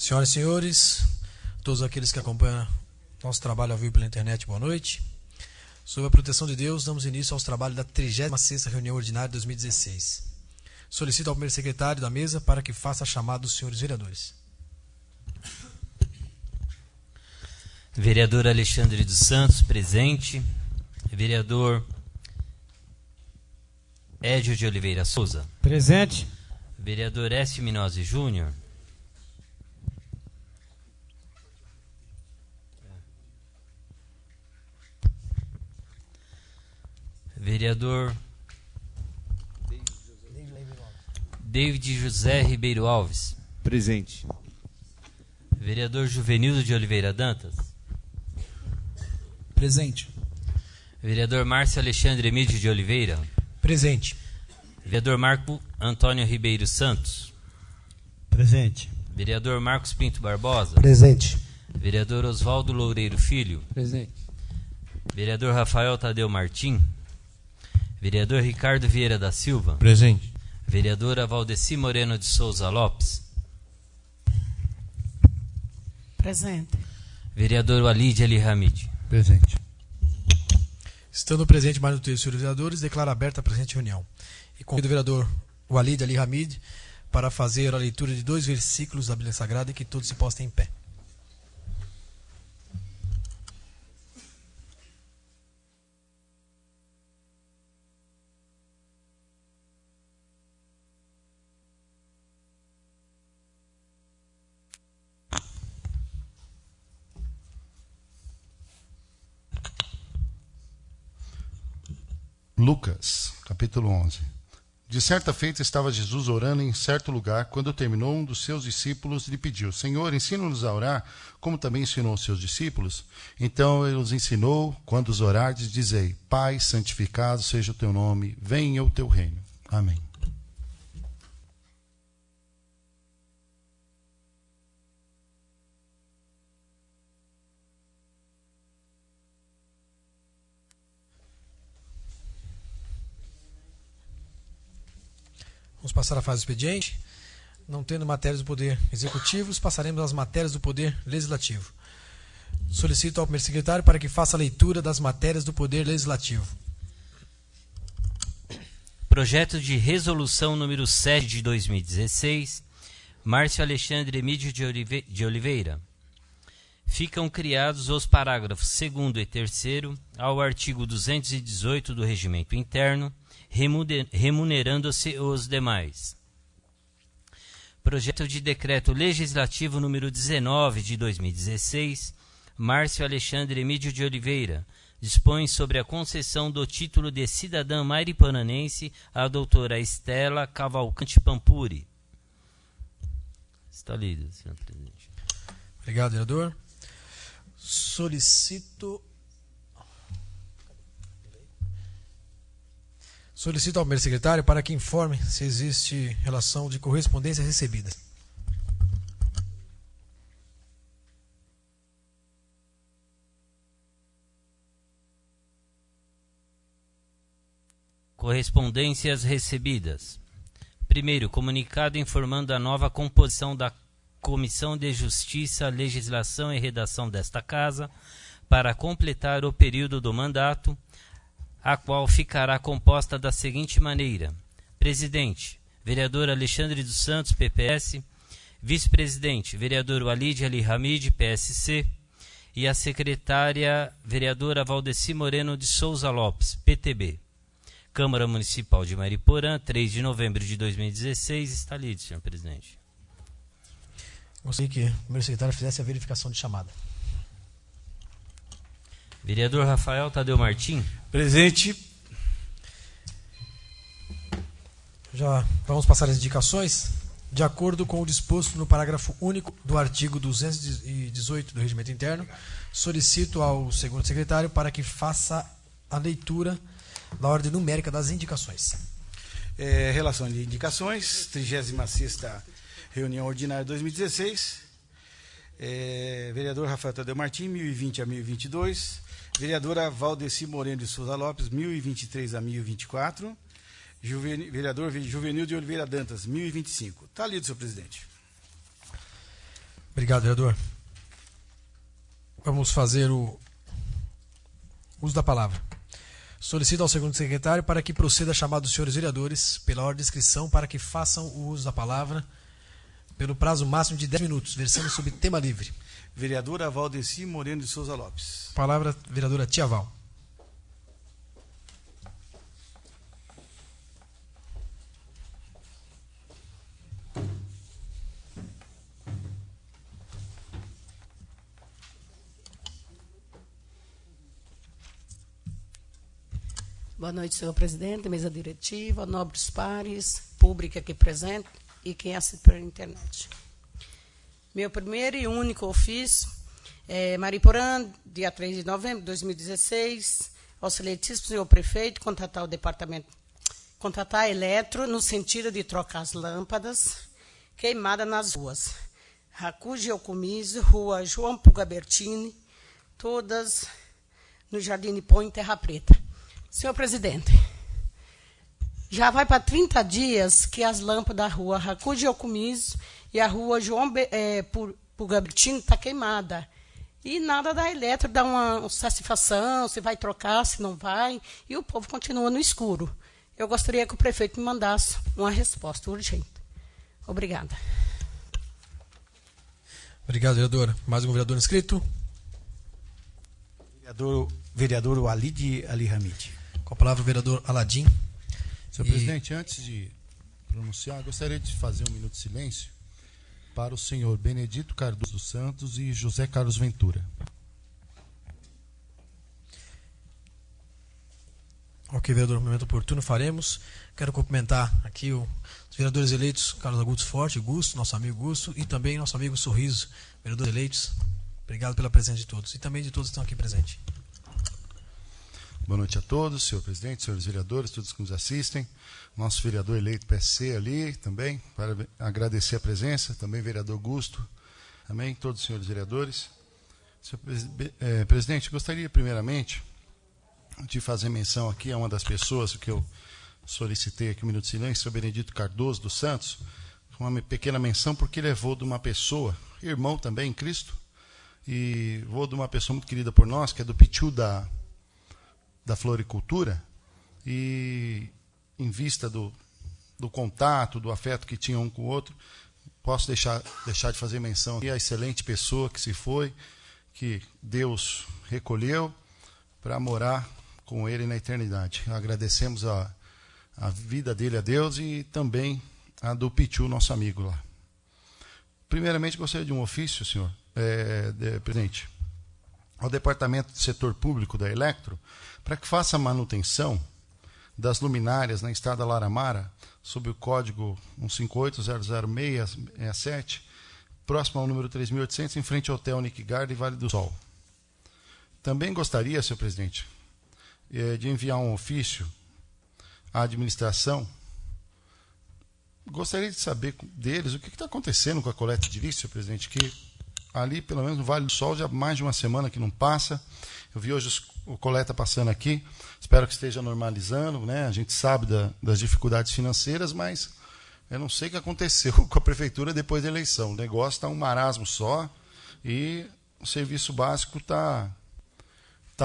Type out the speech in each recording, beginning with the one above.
Senhoras e senhores, todos aqueles que acompanham nosso trabalho ao vivo pela internet, boa noite. Sob a proteção de Deus, damos início aos trabalhos da 36ª reunião ordinária de 2016. Solicito ao primeiro secretário da mesa para que faça a chamada dos senhores vereadores. Vereador Alexandre dos Santos, presente. Vereador Édio de Oliveira Souza. Presente. Vereador Écio Minozzi Júnior. Vereador David José Ribeiro Alves. Presente. Vereador Juvenildo de Oliveira Dantas. Presente. Vereador Márcio Alexandre Emídio de Oliveira. Presente. Vereador Marco Antônio Ribeiro Santos. Presente. Vereador Marcos Pinto Barbosa. Presente. Vereador Oswaldo Loureiro Filho. Presente. Vereador Rafael Tadeu Martim. Vereador Ricardo Vieira da Silva. Presente. Vereadora Valdeci Moreno de Souza Lopes. Presente. Vereador Walid Ali Hamid. Presente. Estando presente mais do terço, senhores vereadores, declaro aberta a presente reunião. E convido o vereador Walid Ali Hamid para fazer a leitura de 2 versículos da Bíblia Sagrada e que todos se postem em pé. Lucas, capítulo 11. De certa feita estava Jesus orando em certo lugar, quando terminou, um dos seus discípulos lhe pediu: Senhor, ensina-nos a orar, como também ensinou os seus discípulos. Então ele os ensinou: quando os orardes, dizei: Pai, santificado seja o teu nome, venha o teu reino. Amém. Vamos passar à fase do expediente. Não tendo matérias do Poder Executivo, passaremos às matérias do Poder Legislativo. Solicito ao primeiro secretário para que faça a leitura das matérias do Poder Legislativo. Projeto de resolução número 7 de 2016. Márcio Alexandre Emídio de Oliveira. Ficam criados os parágrafos 2º e 3º ao artigo 218 do Regimento Interno, remunerando-se os demais. Projeto de decreto legislativo número 19 de 2016, Márcio Alexandre Emídio de Oliveira, dispõe sobre a concessão do título de cidadã maripananense à doutora Estela Cavalcante Pampuri. Está lido, senhor presidente. Obrigado, vereador. Solicito ao primeiro secretário para que informe se existe relação de correspondência recebida. Correspondências recebidas. Primeiro, comunicado informando a nova composição da Comissão de Justiça, Legislação e Redação desta Casa para completar o período do mandato, a qual ficará composta da seguinte maneira: presidente, vereador Alexandre dos Santos, PPS; vice-presidente, vereador Walid Ali Hamid, PSC; e a secretária, vereadora Valdeci Moreno de Souza Lopes, PTB. Câmara Municipal de Mariporã, 3 de novembro de 2016, está lido, senhor presidente. Gostaria que o primeiro secretário fizesse a verificação de chamada. Vereador Rafael Tadeu Martim. Presente. Já vamos passar as indicações. De acordo com o disposto no parágrafo único do artigo 218 do Regimento Interno, solicito ao segundo secretário para que faça a leitura da ordem numérica das indicações. Relação de indicações, 36ª reunião ordinária de 2016. Vereador Rafael Tadeu Martim, 1020 a 1022. Vereadora Valdeci Moreno de Souza Lopes, 1023 a 1024. Vereador Juvenildo de Oliveira Dantas, 1025. Está lido, senhor presidente. Obrigado, vereador. Vamos fazer o uso da palavra. Solicito ao segundo secretário para que proceda a chamada dos senhores vereadores pela ordem de inscrição para que façam o uso da palavra pelo prazo máximo de 10 minutos, versando sobre tema livre. Vereadora Valdeci Moreno de Souza Lopes. Palavra, vereadora Tia Val. Boa noite, senhor presidente, mesa diretiva, nobres pares, público aqui presente e quem assiste pela internet. Meu primeiro e único ofício é Mariporã, dia 3 de novembro de 2016, ao excelentíssimo senhor prefeito, contratar o departamento, contratar a Eletro no sentido de trocar as lâmpadas queimadas nas ruas. Racu Geocomiso, Rua João Puga Bertini, todas no Jardim Nipon, em Terra Preta. Senhor presidente, já vai para 30 dias que as lâmpadas da rua Racu Geocomiso e a rua João Puga Bertini está queimada. E nada da Eletro dá uma satisfação, se vai trocar, se não vai, e o povo continua no escuro. Eu gostaria que o prefeito me mandasse uma resposta urgente. Obrigada. Obrigado, vereadora. Mais um vereador inscrito. Vereador Walid Ali Hamid. Com a palavra o vereador Aladim. Senhor presidente, antes de pronunciar, gostaria de fazer um minuto de silêncio para o senhor Benedito Cardoso dos Santos e José Carlos Ventura. Ok, vereador, no momento oportuno faremos. Quero cumprimentar aqui os vereadores eleitos, Carlos Augusto Forte, Gusto, nosso amigo Gusto, e também nosso amigo Sorriso, vereadores eleitos. Obrigado pela presença de todos e também de todos que estão aqui presentes. Boa noite a todos, senhor presidente, senhores vereadores, todos que nos assistem. Nosso vereador eleito PSC ali também, para agradecer a presença. Também vereador Gusto, também todos os senhores vereadores. Senhor presidente, gostaria primeiramente de fazer menção aqui a uma das pessoas que eu solicitei aqui um minuto de silêncio, o Benedito Cardoso dos Santos, uma pequena menção porque ele é vô de uma pessoa, irmão também em Cristo, e vô de uma pessoa muito querida por nós, que é do Pitiu da floricultura, e em vista do contato, do afeto que tinha um com o outro, posso deixar de fazer menção aqui à excelente pessoa que se foi, que Deus recolheu para morar com ele na eternidade. Agradecemos a vida dele a Deus e também a do Pitiu, nosso amigo lá. Primeiramente, gostaria de um ofício, senhor presidente, ao Departamento de Setor Público da Eletro, para que faça a manutenção das luminárias na estrada Laramara, sob o código 158-00667, próximo ao número 3.800, em frente ao Hotel Nick Garden, Vale do Sol. Também gostaria, senhor presidente, de enviar um ofício à administração. Gostaria de saber deles o que está acontecendo com a coleta de lixo, senhor presidente, que ali, pelo menos no Vale do Sol, já há mais de uma semana que não passa. Eu vi hoje o coleta passando aqui, espero que esteja normalizando, né? A gente sabe das dificuldades financeiras, mas eu não sei o que aconteceu com a prefeitura depois da eleição. O negócio está um marasmo só e o serviço básico está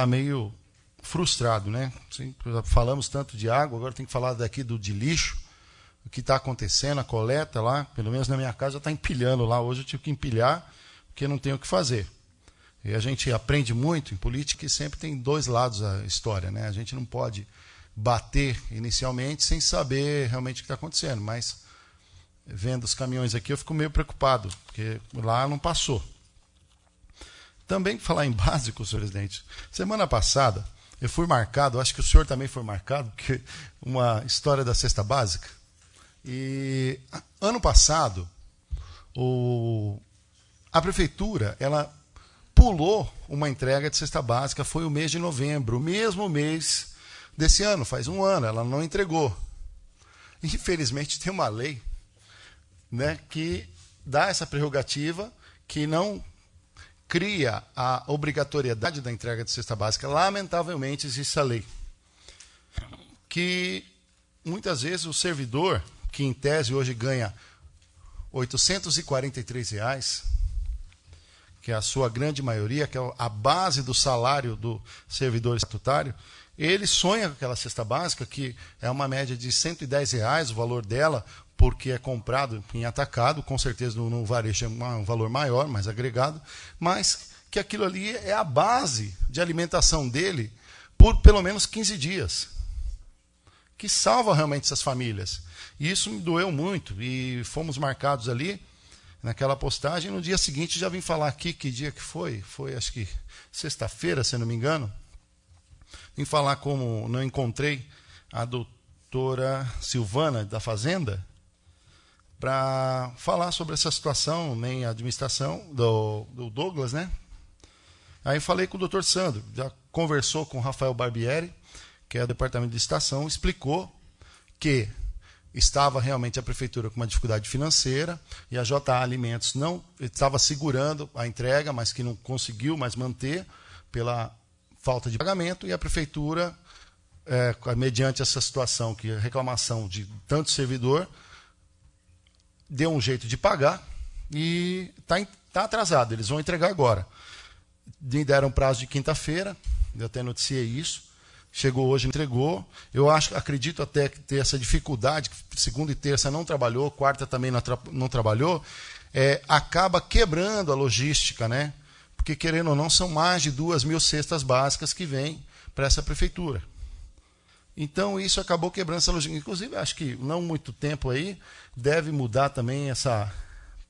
meio frustrado, né? Falamos tanto de água, agora tem que falar daqui de lixo, o que está acontecendo, a coleta lá, pelo menos na minha casa já está empilhando lá. Hoje eu tive que empilhar, porque não tenho o que fazer. E a gente aprende muito em política que sempre tem dois lados a história, né? A gente não pode bater inicialmente sem saber realmente o que está acontecendo, mas vendo os caminhões aqui eu fico meio preocupado, porque lá não passou. Também falar em básico, senhor presidente, semana passada eu fui marcado, acho que o senhor também foi marcado, porque uma história da cesta básica. E ano passado a prefeitura, ela pulou uma entrega de cesta básica, foi o mês de novembro, o mesmo mês desse ano, faz um ano, ela não entregou. Infelizmente tem uma lei, né, que dá essa prerrogativa, que não cria a obrigatoriedade da entrega de cesta básica. Lamentavelmente existe a lei, que muitas vezes o servidor, que em tese hoje ganha R$ 843, que é a sua grande maioria, que é a base do salário do servidor estatutário, ele sonha com aquela cesta básica, que é uma média de R$110 o valor dela, porque é comprado em atacado, com certeza no varejo é um valor maior, mais agregado, mas que aquilo ali é a base de alimentação dele por pelo menos 15 dias, que salva realmente essas famílias. E isso me doeu muito, e fomos marcados ali, naquela postagem. No dia seguinte já vim falar aqui, que dia que foi? Foi acho que sexta-feira, se não me engano. Vim falar como não encontrei a doutora Silvana da Fazenda para falar sobre essa situação, nem a administração do Douglas, né? Aí falei com o doutor Sandro, já conversou com o Rafael Barbieri, que é o departamento de estação, explicou que estava realmente a prefeitura com uma dificuldade financeira e a JA Alimentos não estava segurando a entrega, mas que não conseguiu mais manter pela falta de pagamento, e a prefeitura, mediante essa situação, que é reclamação de tanto servidor, deu um jeito de pagar e está atrasado, eles vão entregar agora. Me deram prazo de quinta-feira, eu até noticiei isso, chegou hoje, entregou. Eu acredito até que ter essa dificuldade, segunda e terça não trabalhou, quarta também não trabalhou, acaba quebrando a logística, né? Porque, querendo ou não, são mais de 2.000 cestas básicas que vêm para essa prefeitura. Então, isso acabou quebrando essa logística. Inclusive, acho que não muito tempo aí, deve mudar também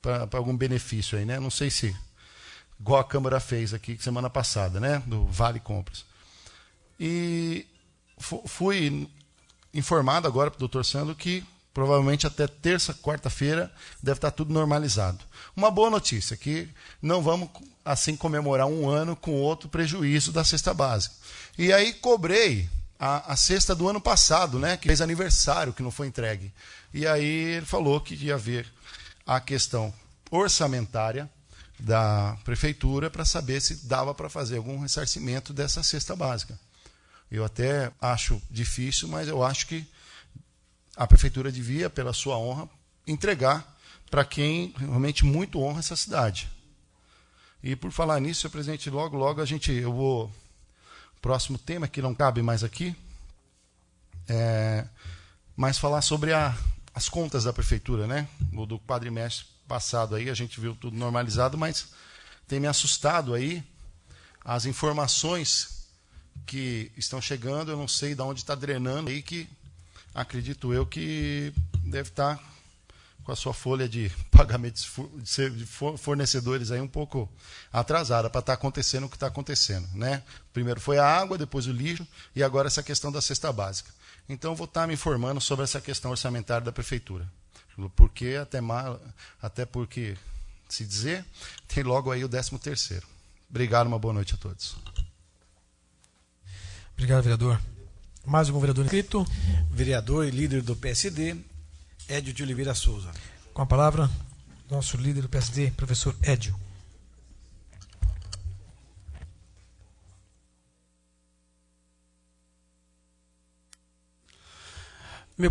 para algum benefício aí, né? Não sei se, igual a Câmara fez aqui semana passada, né? Do Vale Compras. E fui informado agora para o doutor Sandro que provavelmente até terça, quarta-feira deve estar tudo normalizado. Uma boa notícia, que não vamos assim comemorar um ano com outro prejuízo da cesta básica. E aí cobrei a cesta do ano passado, né, que fez aniversário, que não foi entregue. E aí ele falou que ia haver a questão orçamentária da prefeitura para saber se dava para fazer algum ressarcimento dessa cesta básica. Eu até acho difícil, mas eu acho que a prefeitura devia, pela sua honra, entregar para quem realmente muito honra essa cidade. E por falar nisso, senhor presidente, logo eu vou... Próximo tema, que não cabe mais aqui, mas falar sobre as contas da prefeitura, né? O do quadrimestre passado aí, a gente viu tudo normalizado, mas tem me assustado aí as informações que estão chegando, eu não sei de onde está drenando aí, que acredito eu que deve estar com a sua folha de pagamento de fornecedores aí um pouco atrasada para estar acontecendo o que está acontecendo, né? Primeiro foi a água, depois o lixo e agora essa questão da cesta básica. Então vou estar me informando sobre essa questão orçamentária da prefeitura, porque até porque se dizer tem logo aí o 13º. Obrigado, uma boa noite a todos. Obrigado, vereador. Mais algum vereador inscrito? Vereador e líder do PSD, Édio de Oliveira Souza. Com a palavra, nosso líder do PSD, professor Édio.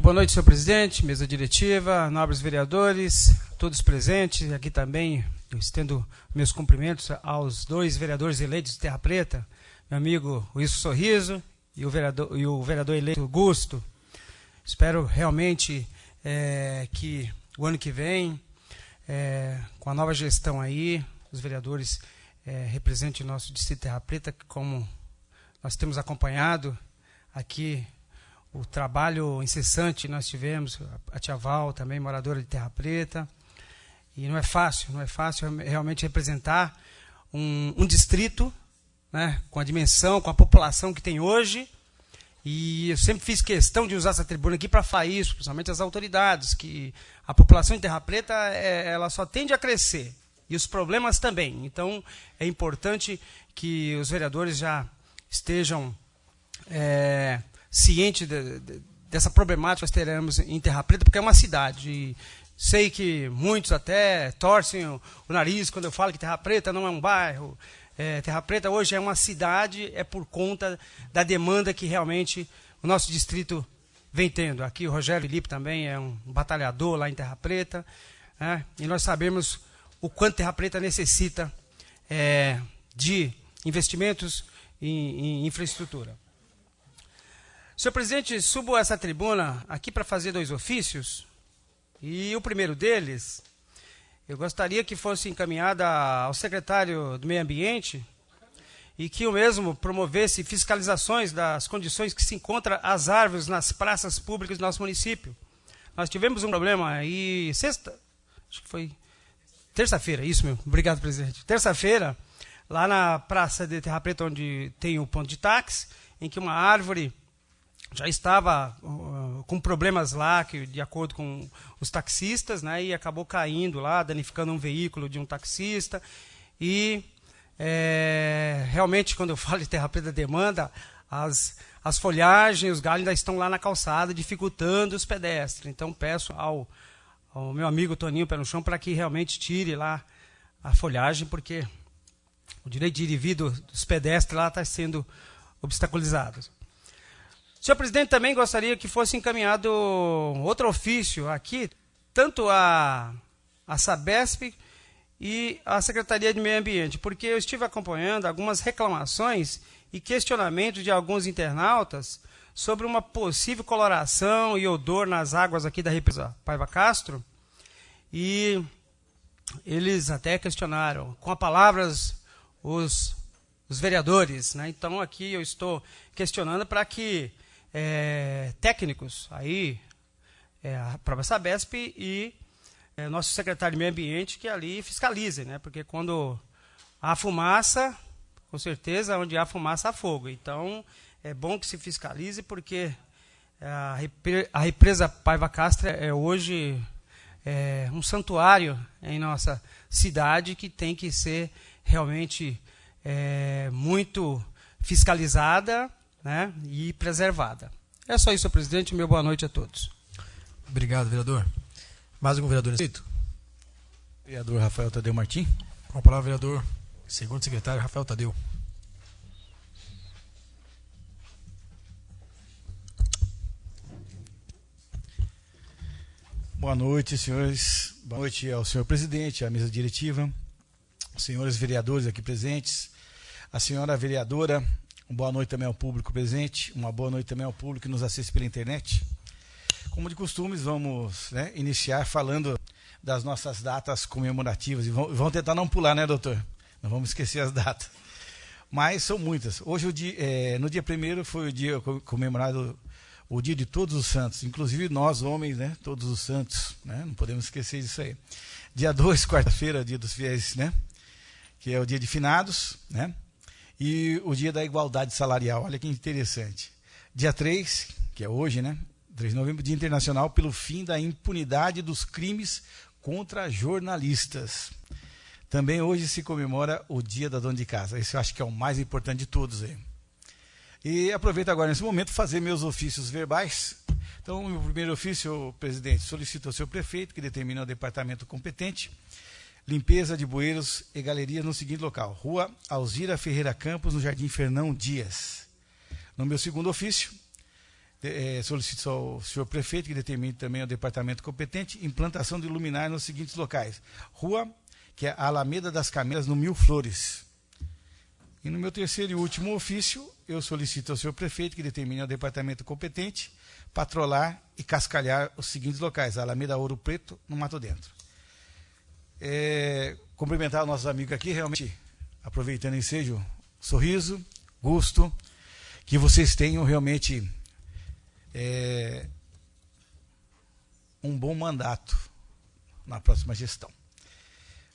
Boa noite, senhor presidente, mesa diretiva, nobres vereadores, todos presentes. Aqui também eu estendo meus cumprimentos aos 2 vereadores eleitos de Terra Preta, meu amigo Wilson Sorriso e o vereador eleito Augusto. Espero realmente que o ano que vem, com a nova gestão aí, os vereadores representem o nosso distrito de Terra Preta, como nós temos acompanhado aqui o trabalho incessante que nós tivemos, a tia Val também, moradora de Terra Preta, e não é fácil realmente representar um distrito, né, com a dimensão, com a população que tem hoje. E eu sempre fiz questão de usar essa tribuna aqui para falar isso, principalmente as autoridades, que a população de Terra Preta ela só tende a crescer, e os problemas também. Então, é importante que os vereadores já estejam cientes dessa problemática que nós teremos em Terra Preta, porque é uma cidade. E sei que muitos até torcem o nariz quando eu falo que Terra Preta não é um bairro. Terra Preta hoje é uma cidade, por conta da demanda que realmente o nosso distrito vem tendo. Aqui o Rogério Felipe também é um batalhador lá em Terra Preta, né? E nós sabemos o quanto Terra Preta necessita de investimentos em infraestrutura. Senhor presidente, subo a essa tribuna aqui para fazer 2 ofícios, e o primeiro deles, eu gostaria que fosse encaminhada ao secretário do Meio Ambiente e que o mesmo promovesse fiscalizações das condições que se encontram as árvores nas praças públicas do nosso município. Nós tivemos um problema aí acho que foi terça-feira, isso mesmo, obrigado, presidente. Terça-feira, lá na Praça de Terra Preta, onde tem o ponto de táxi, em que uma árvore já estava com problemas lá, que, de acordo com os taxistas, né, e acabou caindo lá, danificando um veículo de um taxista. E realmente, quando eu falo de Terra Preta demanda, as folhagens, os galhos ainda estão lá na calçada, dificultando os pedestres. Então peço ao meu amigo Toninho Pé no Chão para que realmente tire lá a folhagem, porque o direito de ir e vir dos pedestres lá está sendo obstaculizado. Senhor presidente, também gostaria que fosse encaminhado outro ofício aqui, tanto a Sabesp e a Secretaria de Meio Ambiente, porque eu estive acompanhando algumas reclamações e questionamentos de alguns internautas sobre uma possível coloração e odor nas águas aqui da represa Paiva Castro, e eles até questionaram, com as palavras, os vereadores, né? Então aqui eu estou questionando para que técnicos, aí, a própria Sabesp e nosso secretário de Meio Ambiente, que ali fiscalizem, né? Porque quando há fumaça, com certeza, onde há fumaça há fogo. Então, é bom que se fiscalize, porque a represa Paiva Castro é hoje um santuário em nossa cidade que tem que ser realmente muito fiscalizada, né, e preservada. É só isso, senhor presidente. Meu boa noite a todos. Obrigado, vereador. Mais algum vereador inscrito? Vereador Rafael Tadeu Martim. Com a palavra, vereador, segundo secretário Rafael Tadeu. Boa noite, senhores. Boa noite ao senhor presidente, à mesa diretiva, senhores vereadores aqui presentes, a senhora vereadora. Uma boa noite também ao público presente, uma boa noite também ao público que nos assiste pela internet. Como de costumes, vamos, né, iniciar falando das nossas datas comemorativas. E vamos tentar não pular, né, doutor? Não vamos esquecer as datas. Mas são muitas. Hoje, no dia 1º, foi o dia comemorado, o dia de todos os santos, inclusive nós, homens, né, todos os santos, né, não podemos esquecer disso aí. Dia 2, quarta-feira, dia dos fiéis, né, que é o dia de finados, né? E o dia da igualdade salarial, olha que interessante. Dia 3, que é hoje, né? 3 de novembro, Dia Internacional pelo fim da impunidade dos crimes contra jornalistas. Também hoje se comemora o Dia da Dona de Casa. Esse eu acho que é o mais importante de todos aí. E aproveito agora nesse momento fazer meus ofícios verbais. Então, meu primeiro ofício, presidente, solicito ao senhor prefeito que determine ao departamento competente limpeza de bueiros e galerias no seguinte local: Rua Alzira Ferreira Campos, no Jardim Fernão Dias. No meu segundo ofício, solicito ao senhor prefeito que determine também ao departamento competente implantação de luminária nos seguintes locais: Rua, que é a Alameda das Camelas, no Mil Flores. E no meu terceiro e último ofício, eu solicito ao senhor prefeito que determine ao departamento competente patrolar e cascalhar os seguintes locais: a Alameda Ouro Preto, no Mato Dentro. Cumprimentar os nossos amigos aqui, realmente aproveitando o ensejo, sorriso, gosto, que vocês tenham realmente um bom mandato na próxima gestão.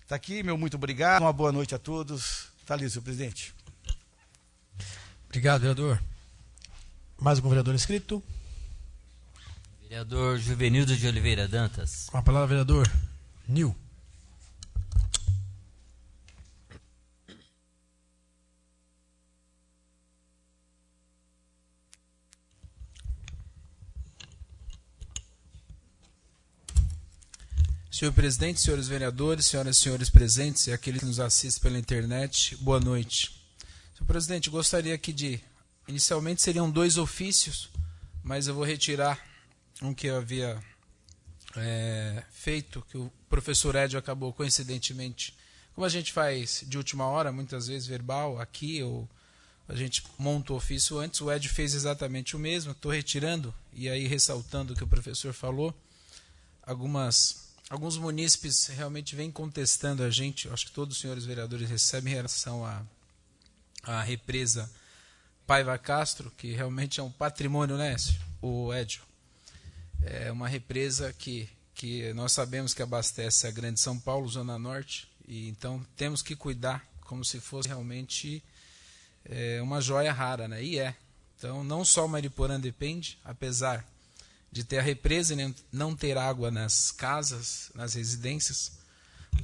Está aqui, meu muito obrigado, uma boa noite a todos. Está ali, senhor presidente. Obrigado, vereador. Mais algum vereador inscrito? Vereador Juvenildo de Oliveira Dantas. Com a palavra, vereador Nil. Senhor presidente, senhores vereadores, senhoras e senhores presentes e aqueles que nos assistem pela internet, boa noite. Senhor presidente, gostaria aqui inicialmente seriam 2 ofícios, mas eu vou retirar um que eu havia feito, que o professor Edio acabou coincidentemente Como a gente faz de última hora, muitas vezes verbal, aqui, ou a gente monta o ofício antes, o Ed fez exatamente o mesmo. Estou retirando, e aí ressaltando o que o professor falou, alguns munícipes realmente vêm contestando a gente, acho que todos os senhores vereadores recebem em relação à represa Paiva Castro, que realmente é um patrimônio, né, o Edio? É uma represa que nós sabemos que abastece a Grande São Paulo, Zona Norte, e então temos que cuidar como se fosse realmente uma joia rara, né? E é. Então, não só Mariporã depende, apesar de ter a represa e não ter água nas casas, nas residências,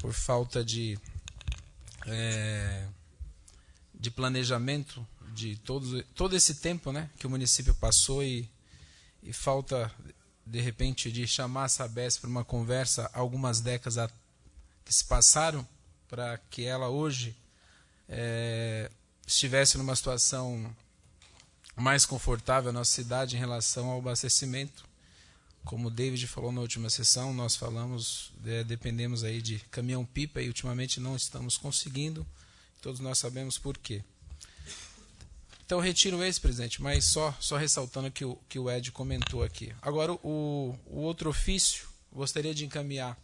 por falta de planejamento de todo esse tempo, né, que o município passou e falta, de repente, de chamar a Sabesp para uma conversa algumas décadas que se passaram, para que ela hoje estivesse numa situação mais confortável a nossa cidade em relação ao abastecimento. Como o David falou na última sessão, nós falamos, dependemos aí de caminhão-pipa e ultimamente não estamos conseguindo, todos nós sabemos por quê. Então, retiro esse, presidente, mas só ressaltando que o Ed comentou aqui. Agora, o outro ofício, gostaria de encaminhar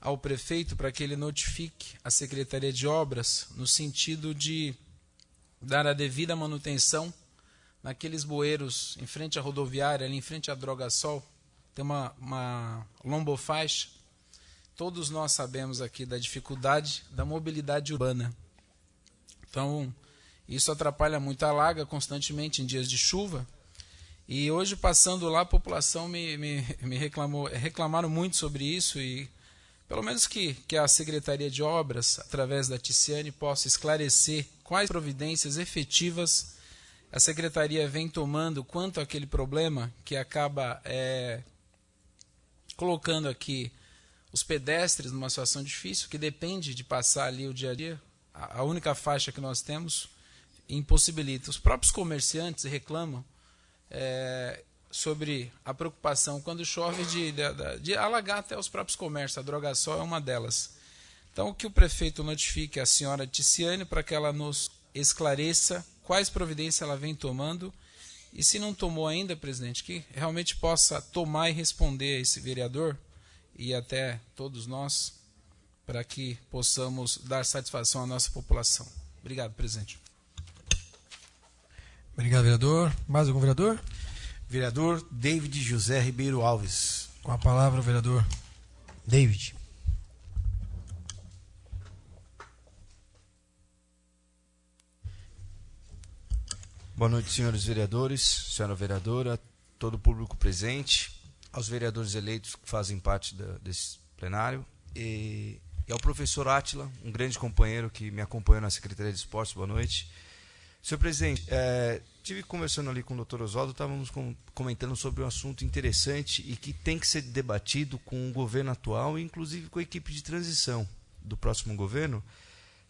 ao prefeito para que ele notifique a Secretaria de Obras no sentido de dar a devida manutenção naqueles bueiros em frente à rodoviária, ali em frente à Drogasol, tem uma lombofaixa. Todos nós sabemos aqui da dificuldade da mobilidade urbana. Então, isso atrapalha muito, alaga constantemente em dias de chuva. E hoje, passando lá, a população me reclamaram muito sobre isso, e pelo menos que a Secretaria de Obras, através da Ticiane, possa esclarecer quais providências efetivas a Secretaria vem tomando quanto àquele problema que acaba colocando aqui os pedestres numa situação difícil, que depende de passar ali o dia a dia. A única faixa que nós temos impossibilita. Os próprios comerciantes reclamam sobre a preocupação quando chove de alagar até os próprios comércios. A Drogasol é uma delas. Então, que o prefeito notifique a senhora Ticiane para que ela nos esclareça quais providências ela vem tomando, e se não tomou ainda, presidente, que realmente possa tomar e responder a esse vereador e até todos nós, para que possamos dar satisfação à nossa população. Obrigado, presidente. Obrigado, vereador. Mais algum vereador? Vereador David José Ribeiro Alves. Com a palavra, o vereador David. Boa noite, senhores vereadores, senhora vereadora, todo o público presente, aos vereadores eleitos que fazem parte desse plenário, e ao professor Átila, um grande companheiro que me acompanhou na Secretaria de Esportes. Boa noite. Senhor presidente, estive conversando ali com o doutor Oswaldo, estávamos comentando sobre um assunto interessante e que tem que ser debatido com o governo atual e inclusive com a equipe de transição do próximo governo,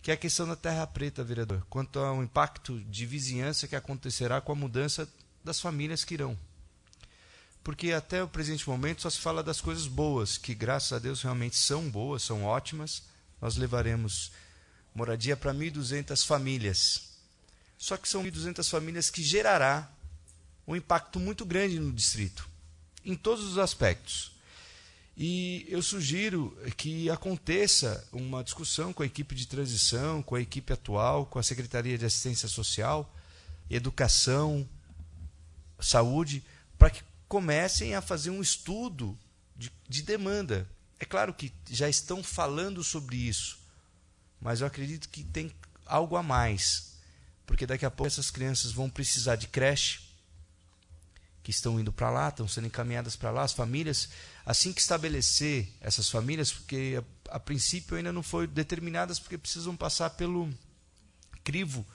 que é a questão da terra preta, vereador, quanto ao impacto de vizinhança que acontecerá com a mudança das famílias que irão. Porque até o presente momento só se fala das coisas boas, que graças a Deus realmente são boas, são ótimas. Nós levaremos moradia para 1.200 famílias. Só que são 1.200 famílias que gerará um impacto muito grande no distrito, em todos os aspectos. E eu sugiro que aconteça uma discussão com a equipe de transição, com a equipe atual, com a Secretaria de Assistência Social, Educação, Saúde, para que comecem a fazer um estudo de demanda. É claro que já estão falando sobre isso, mas eu acredito que tem algo a mais, porque daqui a pouco essas crianças vão precisar de creche, que estão indo para lá, estão sendo encaminhadas para lá, as famílias, assim que estabelecer essas famílias, porque a princípio ainda não foi determinadas, porque precisam passar pelo crivo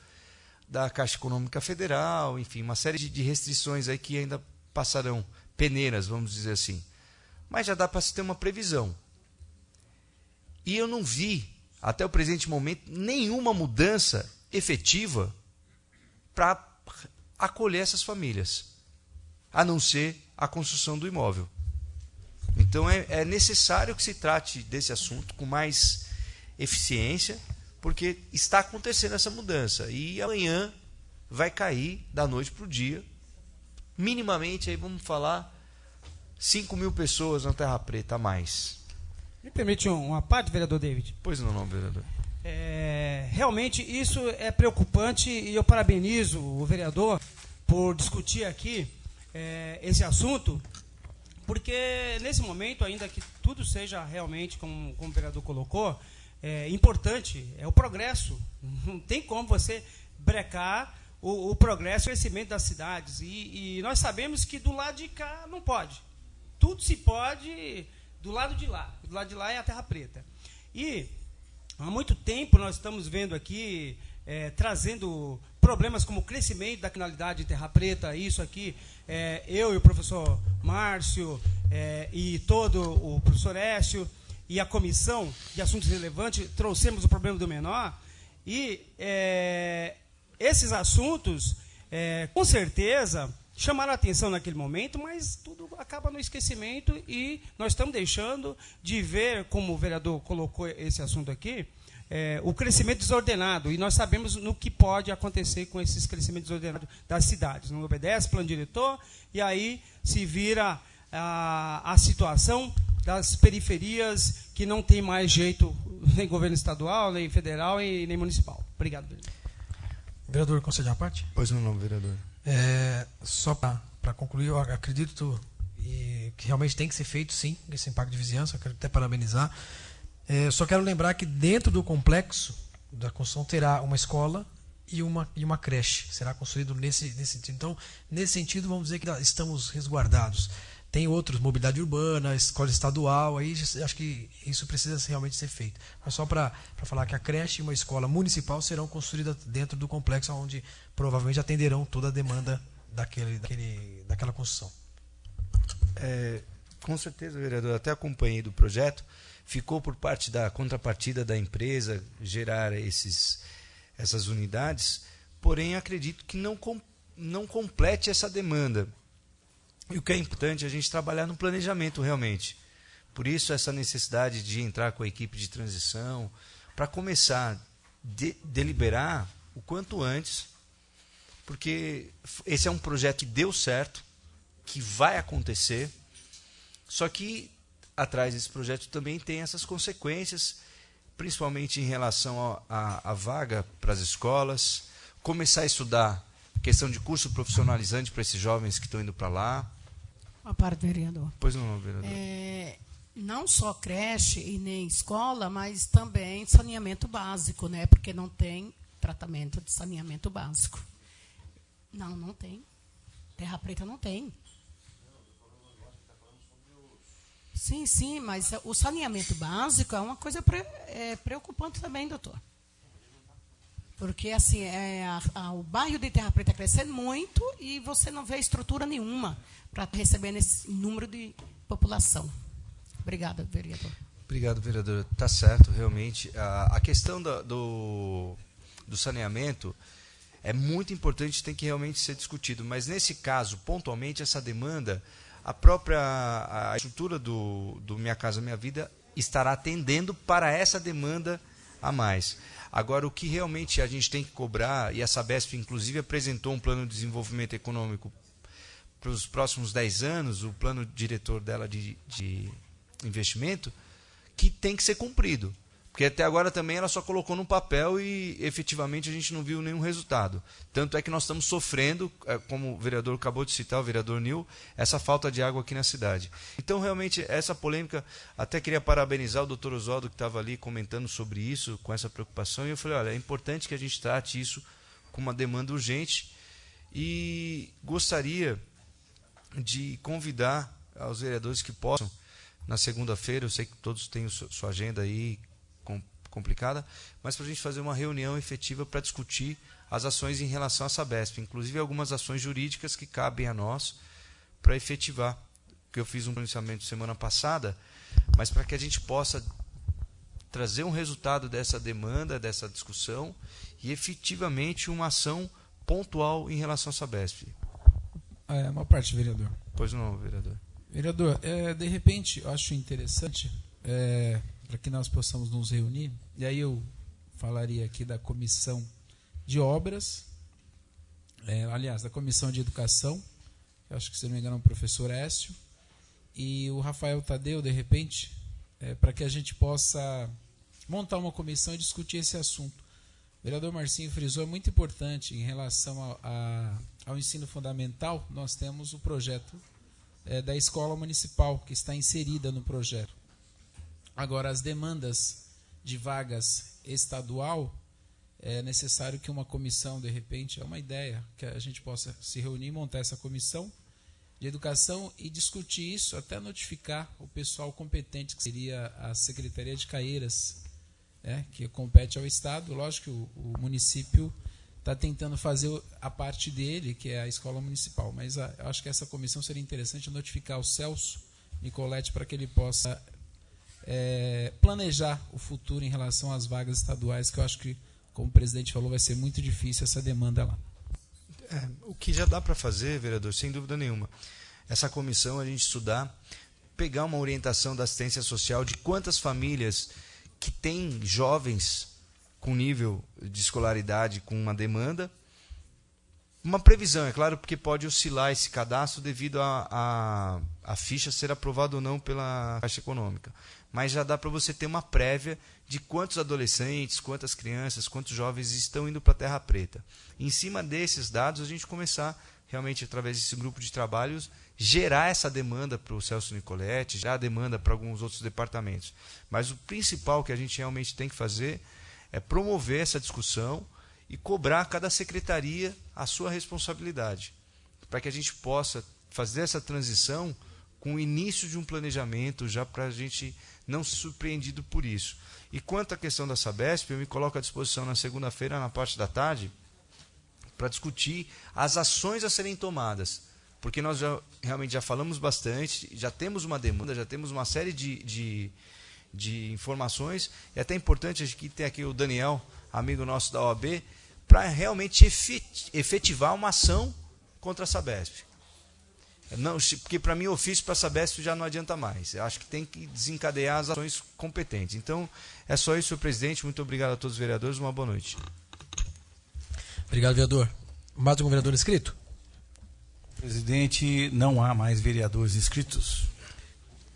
da Caixa Econômica Federal, enfim, uma série de restrições aí que ainda passarão, peneiras, vamos dizer assim. Mas já dá para se ter uma previsão. E eu não vi, até o presente momento, nenhuma mudança efetiva para acolher essas famílias, a não ser a construção do imóvel. Então é necessário que se trate desse assunto com mais eficiência, porque está acontecendo essa mudança. E amanhã vai cair da noite para o dia. Minimamente, aí vamos falar, 5.000 pessoas na Terra Preta a mais. Me permite uma parte, vereador David? Pois não, vereador. Realmente isso é preocupante e eu parabenizo o vereador por discutir aqui esse assunto, porque nesse momento, ainda que tudo seja realmente, como o vereador colocou, importante, é o progresso. Não tem como você brecar o progresso e o crescimento das cidades. E nós sabemos que do lado de cá não pode. Tudo se pode do lado de lá. Do lado de lá é a Terra Preta. E há muito tempo nós estamos vendo aqui, trazendo problemas como o crescimento da criminalidade em Terra Preta, isso aqui, eu e o professor Márcio, e todo o professor Écio, e a comissão de assuntos relevantes, trouxemos o problema do menor, e esses assuntos, com certeza, chamaram a atenção naquele momento, mas tudo acaba no esquecimento e nós estamos deixando de ver, como o vereador colocou esse assunto aqui, o crescimento desordenado. E nós sabemos no que pode acontecer com esses crescimentos desordenados das cidades. Não obedece plano diretor e aí se vira a situação das periferias que não tem mais jeito nem governo estadual, nem federal e nem municipal. Obrigado, vereador. Vereador, concede uma parte? Pois não, vereador. Só para concluir, eu acredito que realmente tem que ser feito, sim, esse impacto de vizinhança. Eu quero até parabenizar. Só quero lembrar que dentro do complexo da construção terá uma escola e uma creche. Será construído nesse sentido. Então, nesse sentido, vamos dizer que estamos resguardados. Tem outros, mobilidade urbana, escola estadual, aí acho que isso precisa realmente ser feito. Mas só para falar que a creche e uma escola municipal serão construídas dentro do complexo, onde provavelmente atenderão toda a demanda daquela construção. Com certeza, vereador, até acompanhei do projeto, ficou por parte da contrapartida da empresa gerar essas unidades, porém acredito que não complete essa demanda. E o que é importante é a gente trabalhar no planejamento realmente. Por isso essa necessidade de entrar com a equipe de transição, para começar a deliberar o quanto antes, porque esse é um projeto que deu certo, que vai acontecer, só que atrás desse projeto também tem essas consequências, principalmente em relação à vaga para as escolas, começar a estudar questão de curso profissionalizante para esses jovens que estão indo para lá. Uma parte, vereador. Pois não, vereador. Não só creche e nem escola, mas também saneamento básico, né? Porque não tem tratamento de saneamento básico. Não tem. Terra Preta não tem. Sim, mas o saneamento básico é uma coisa preocupante também, doutor. Porque assim, o bairro de Terra Preta crescendo muito e você não vê estrutura nenhuma para receber esse número de população. Obrigada, vereador. Obrigado, vereador. Está certo, realmente. A questão do saneamento é muito importante, tem que realmente ser discutido. Mas nesse caso, pontualmente, essa demanda, a estrutura do Minha Casa Minha Vida estará atendendo para essa demanda a mais. Agora, o que realmente a gente tem que cobrar, e a Sabesp, inclusive, apresentou um plano de desenvolvimento econômico para os próximos 10 anos, o plano diretor dela de investimento, que tem que ser cumprido. Porque até agora também ela só colocou no papel e efetivamente a gente não viu nenhum resultado. Tanto é que nós estamos sofrendo, como o vereador acabou de citar, o vereador Nil, essa falta de água aqui na cidade. Então, realmente, essa polêmica, até queria parabenizar o doutor Oswaldo, que estava ali comentando sobre isso, com essa preocupação, e eu falei, olha, é importante que a gente trate isso com uma demanda urgente e gostaria de convidar aos vereadores que possam, na segunda-feira, eu sei que todos têm sua agenda aí complicada, mas para a gente fazer uma reunião efetiva para discutir as ações em relação à Sabesp, inclusive algumas ações jurídicas que cabem a nós para efetivar, que eu fiz um pronunciamento semana passada, mas para que a gente possa trazer um resultado dessa demanda, dessa discussão e efetivamente uma ação pontual em relação à Sabesp. Uma parte, vereador. Pois não, vereador. Vereador, de repente, eu acho interessante para que nós possamos nos reunir. E aí eu falaria aqui da comissão de obras, aliás, da comissão de educação, eu acho que, se não me engano, é o professor Écio, e o Rafael Tadeu, de repente, para que a gente possa montar uma comissão e discutir esse assunto. O vereador Marcinho frisou, é muito importante em relação ao ensino fundamental. Nós temos o projeto da escola municipal, que está inserida no projeto. Agora, as demandas de vagas estadual, é necessário que uma comissão, de repente, é uma ideia, que a gente possa se reunir e montar essa comissão de educação e discutir isso, até notificar o pessoal competente, que seria a Secretaria de Caeiras, que compete ao Estado. Lógico que o município está tentando fazer a parte dele, que é a escola municipal, mas eu acho que essa comissão seria interessante notificar o Celso Nicoletti para que ele possa planejar o futuro em relação às vagas estaduais, que eu acho que, como o presidente falou, vai ser muito difícil essa demanda lá. O que já dá para fazer, vereador, sem dúvida nenhuma, essa comissão, a gente estudar, pegar uma orientação da assistência social de quantas famílias que têm jovens com nível de escolaridade, com uma demanda, uma previsão, é claro, porque pode oscilar esse cadastro devido a ficha ser aprovada ou não pela Caixa Econômica. Mas já dá para você ter uma prévia de quantos adolescentes, quantas crianças, quantos jovens estão indo para a Terra Preta. Em cima desses dados, a gente começar, realmente, através desse grupo de trabalhos, gerar essa demanda para o Celso Nicoletti, gerar a demanda para alguns outros departamentos. Mas o principal que a gente realmente tem que fazer é promover essa discussão e cobrar cada secretaria a sua responsabilidade, para que a gente possa fazer essa transição com o início de um planejamento, já para a gente não ser surpreendido por isso. E quanto à questão da Sabesp, eu me coloco à disposição na segunda-feira, na parte da tarde, para discutir as ações a serem tomadas, porque nós realmente já falamos bastante, já temos uma demanda, já temos uma série de informações, e até importante, a gente ter aqui o Daniel, amigo nosso da OAB, para realmente efetivar uma ação contra a Sabesp. Não, porque para mim o ofício para a Sabesp já não adianta mais. Eu acho que tem que desencadear as ações competentes. Então, é só isso, senhor presidente. Muito obrigado a todos os vereadores. Uma boa noite. Obrigado, vereador. Mais algum vereador inscrito? Presidente, não há mais vereadores inscritos.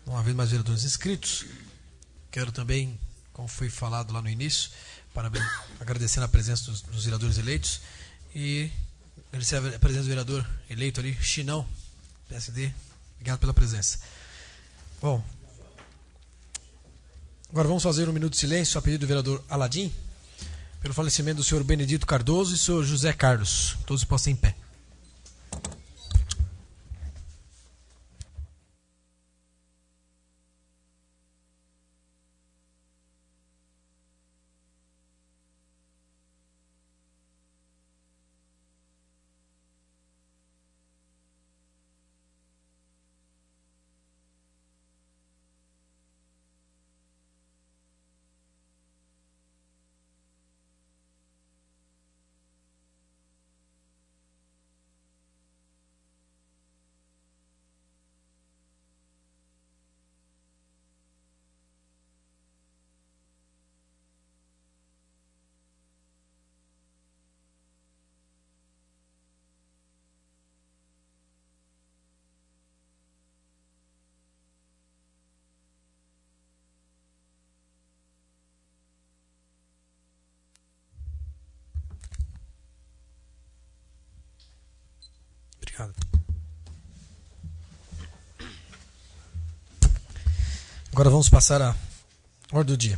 Não havendo mais vereadores inscritos, quero também, como foi falado lá no início, agradecendo a presença dos vereadores eleitos e agradecer a presença do vereador eleito ali, Chinão, PSD. Obrigado pela presença. Bom, agora vamos fazer um minuto de silêncio a pedido do vereador Aladim, pelo falecimento do senhor Benedito Cardoso e do senhor José Carlos. Todos postos em pé. Obrigado. Agora vamos passar à ordem do dia.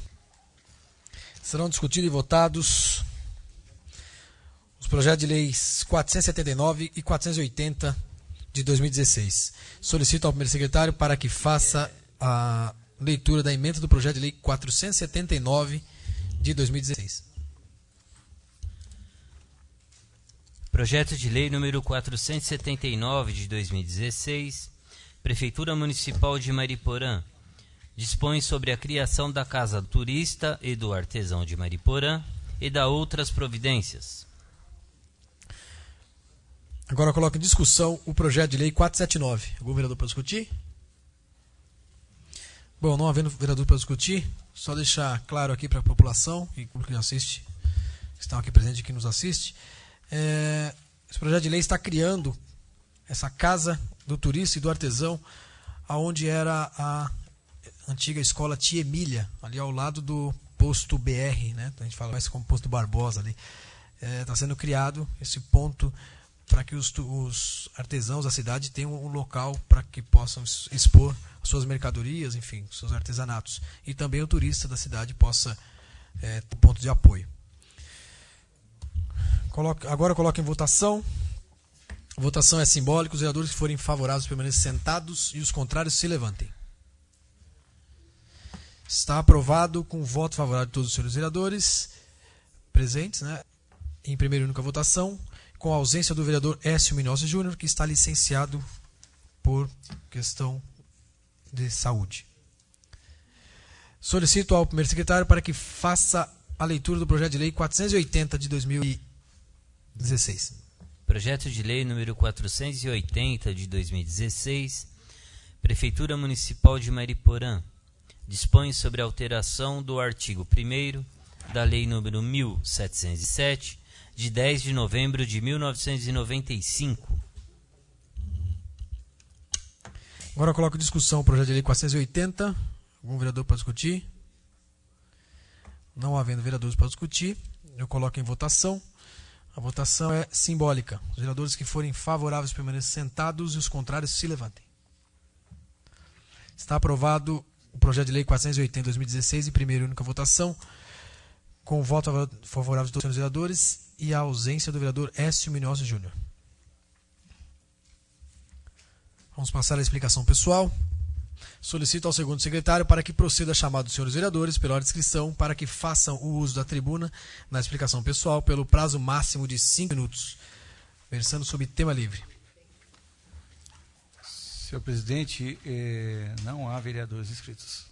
Serão discutidos e votados os projetos de leis 479 e 480 de 2016. Solicito ao primeiro secretário para que faça a leitura da emenda do projeto de lei 479 de 2016. Projeto de Lei número 479 de 2016, Prefeitura Municipal de Mariporã, dispõe sobre a criação da Casa do Turista e do Artesão de Mariporã e da outras providências. Agora eu coloco em discussão o projeto de lei 479. Algum vereador para discutir? Bom, não havendo vereador para discutir, só deixar claro aqui para a população e público que nos assiste, que estão aqui presentes e que nos assiste, esse projeto de lei está criando essa casa do turista e do artesão, aonde era a antiga escola Tia Emília, ali ao lado do posto BR, né? A gente fala mais como posto Barbosa ali. Está sendo criado esse ponto para que os artesãos da cidade tenham um local para que possam expor suas mercadorias, enfim, seus artesanatos. E também o turista da cidade possa ter ponto de apoio. Agora coloco em votação. A votação é simbólica. Os vereadores que forem favoráveis permaneçam sentados e os contrários se levantem. Está aprovado com o voto favorável de todos os senhores vereadores presentes, né? Em primeira e única votação, com a ausência do vereador Écio Minozzi Júnior, que está licenciado por questão de saúde. Solicito ao primeiro secretário para que faça a leitura do projeto de lei 480 de 2016. Projeto de lei número 480 de 2016, Prefeitura Municipal de Mariporã, dispõe sobre a alteração do artigo 1º da Lei número 1707, de 10 de novembro de 1995. Agora eu coloco em discussão o projeto de lei 480. Algum vereador para discutir? Não havendo vereadores para discutir, eu coloco em votação. A votação é simbólica. Os vereadores que forem favoráveis permaneçam sentados e os contrários se levantem. Está aprovado o projeto de lei 480 de 2016 em primeira e única votação, com o voto favorável de todos os vereadores e a ausência do vereador Écio Minozzi Júnior. Vamos passar à explicação pessoal. Solicito ao segundo secretário para que proceda a chamada dos senhores vereadores pela ordem de inscrição para que façam o uso da tribuna na explicação pessoal pelo prazo máximo de 5 minutos, versando sobre tema livre. Senhor presidente, não há vereadores inscritos.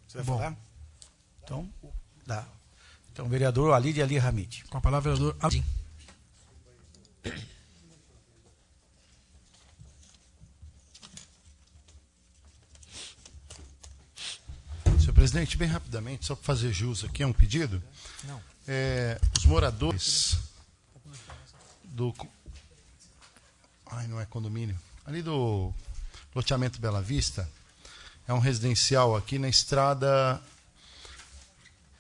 Você vai falar? Então, dá. Então, vereador Alide Ali Hamid. Com a palavra, vereador Alide. Senhor presidente, bem rapidamente, só para fazer jus aqui, é um pedido. Não. Os moradores do... não é condomínio. Ali do loteamento Bela Vista, é um residencial aqui na estrada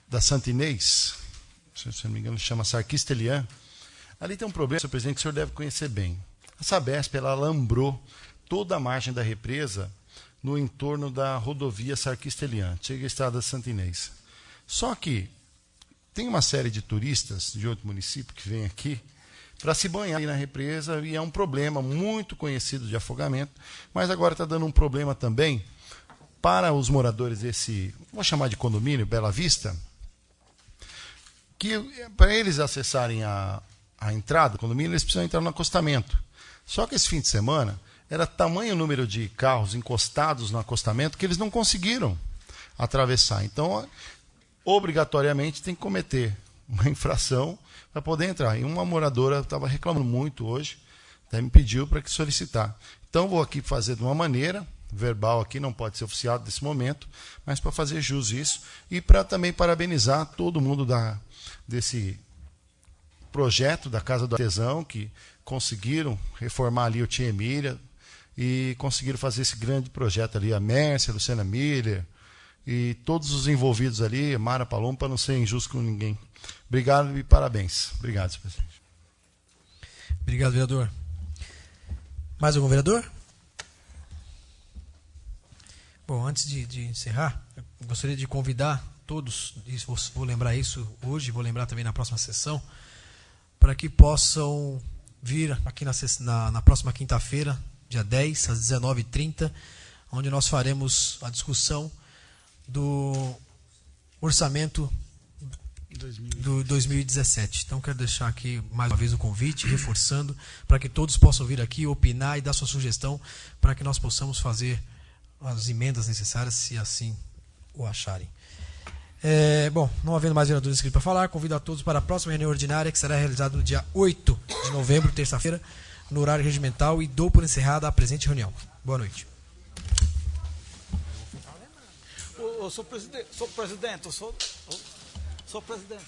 da Santa Inês, se não me engano, chama Sarquista Elian. Ali tem um problema, senhor presidente, que o senhor deve conhecer bem. A Sabesp, ela alambrou toda a margem da represa no entorno da rodovia Sarquista Elian, chega à estrada da Santa Inês. Só que tem uma série de turistas de outro município que vem aqui para se banhar ali na represa, e é um problema muito conhecido de afogamento, mas agora está dando um problema também para os moradores desse, vou chamar de condomínio, Bela Vista, que para eles acessarem a entrada do condomínio, eles precisam entrar no acostamento. Só que esse fim de semana era tamanho o número de carros encostados no acostamento que eles não conseguiram atravessar. Então, obrigatoriamente, tem que cometer uma infração para poder entrar. E uma moradora estava reclamando muito hoje, até me pediu para que solicitar. Então, vou aqui fazer de uma maneira, verbal aqui, não pode ser oficiado nesse momento, mas para fazer jus isso e para também parabenizar todo mundo desse projeto da Casa do Artesão, que conseguiram reformar ali o Tia Emília e conseguiram fazer esse grande projeto ali, a Mércia, a Luciana Miller e todos os envolvidos ali, Mara Paloma, para não ser injusto com ninguém. Obrigado e parabéns. Obrigado, senhor presidente. Obrigado, vereador. Mais algum vereador? Bom, antes de encerrar, eu gostaria de convidar todos, e vou lembrar isso hoje, vou lembrar também na próxima sessão, para que possam vir aqui na próxima quinta-feira, dia 10, às 19h30, onde nós faremos a discussão do orçamento do 2017. Então, quero deixar aqui mais uma vez o convite, reforçando, para que todos possam vir aqui, opinar e dar sua sugestão, para que nós possamos fazer as emendas necessárias, se assim o acharem. Bom, não havendo mais vereadores inscritos para falar, convido a todos para a próxima reunião ordinária, que será realizada no dia 8 de novembro, terça-feira, no horário regimental, e dou por encerrada a presente reunião. Boa noite. sou presidente, sou presidente.